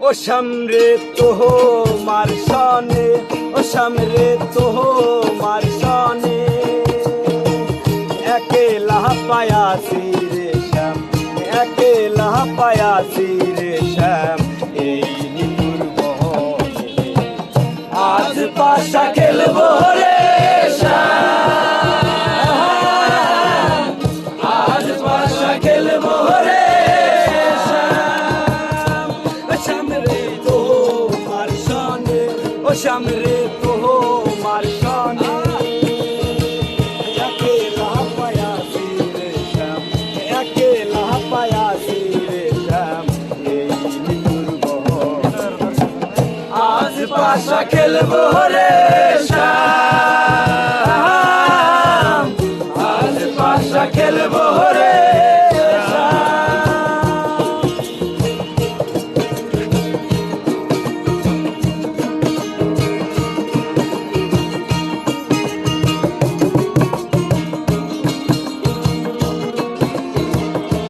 ও সামরে তোমার সনে, ও সামরে তোমার সনে একেলা পায়াছি রে শ্যাম, একেলা পায়াছি রে শ্যাম এই নিতুর বনে। আজ পাশা খেলবো রে শ্যাম, আজ পাশা খেলবো রে শ্যাম। শ্যাম রে তোমার সনে, ও শ্যাম রে তোমার সনে একেলা পায়াছি রে শ্যাম, একেলা পায়াছি রে শ্যাম এই নিতুর বনে। আজ পাশা খেলবো রে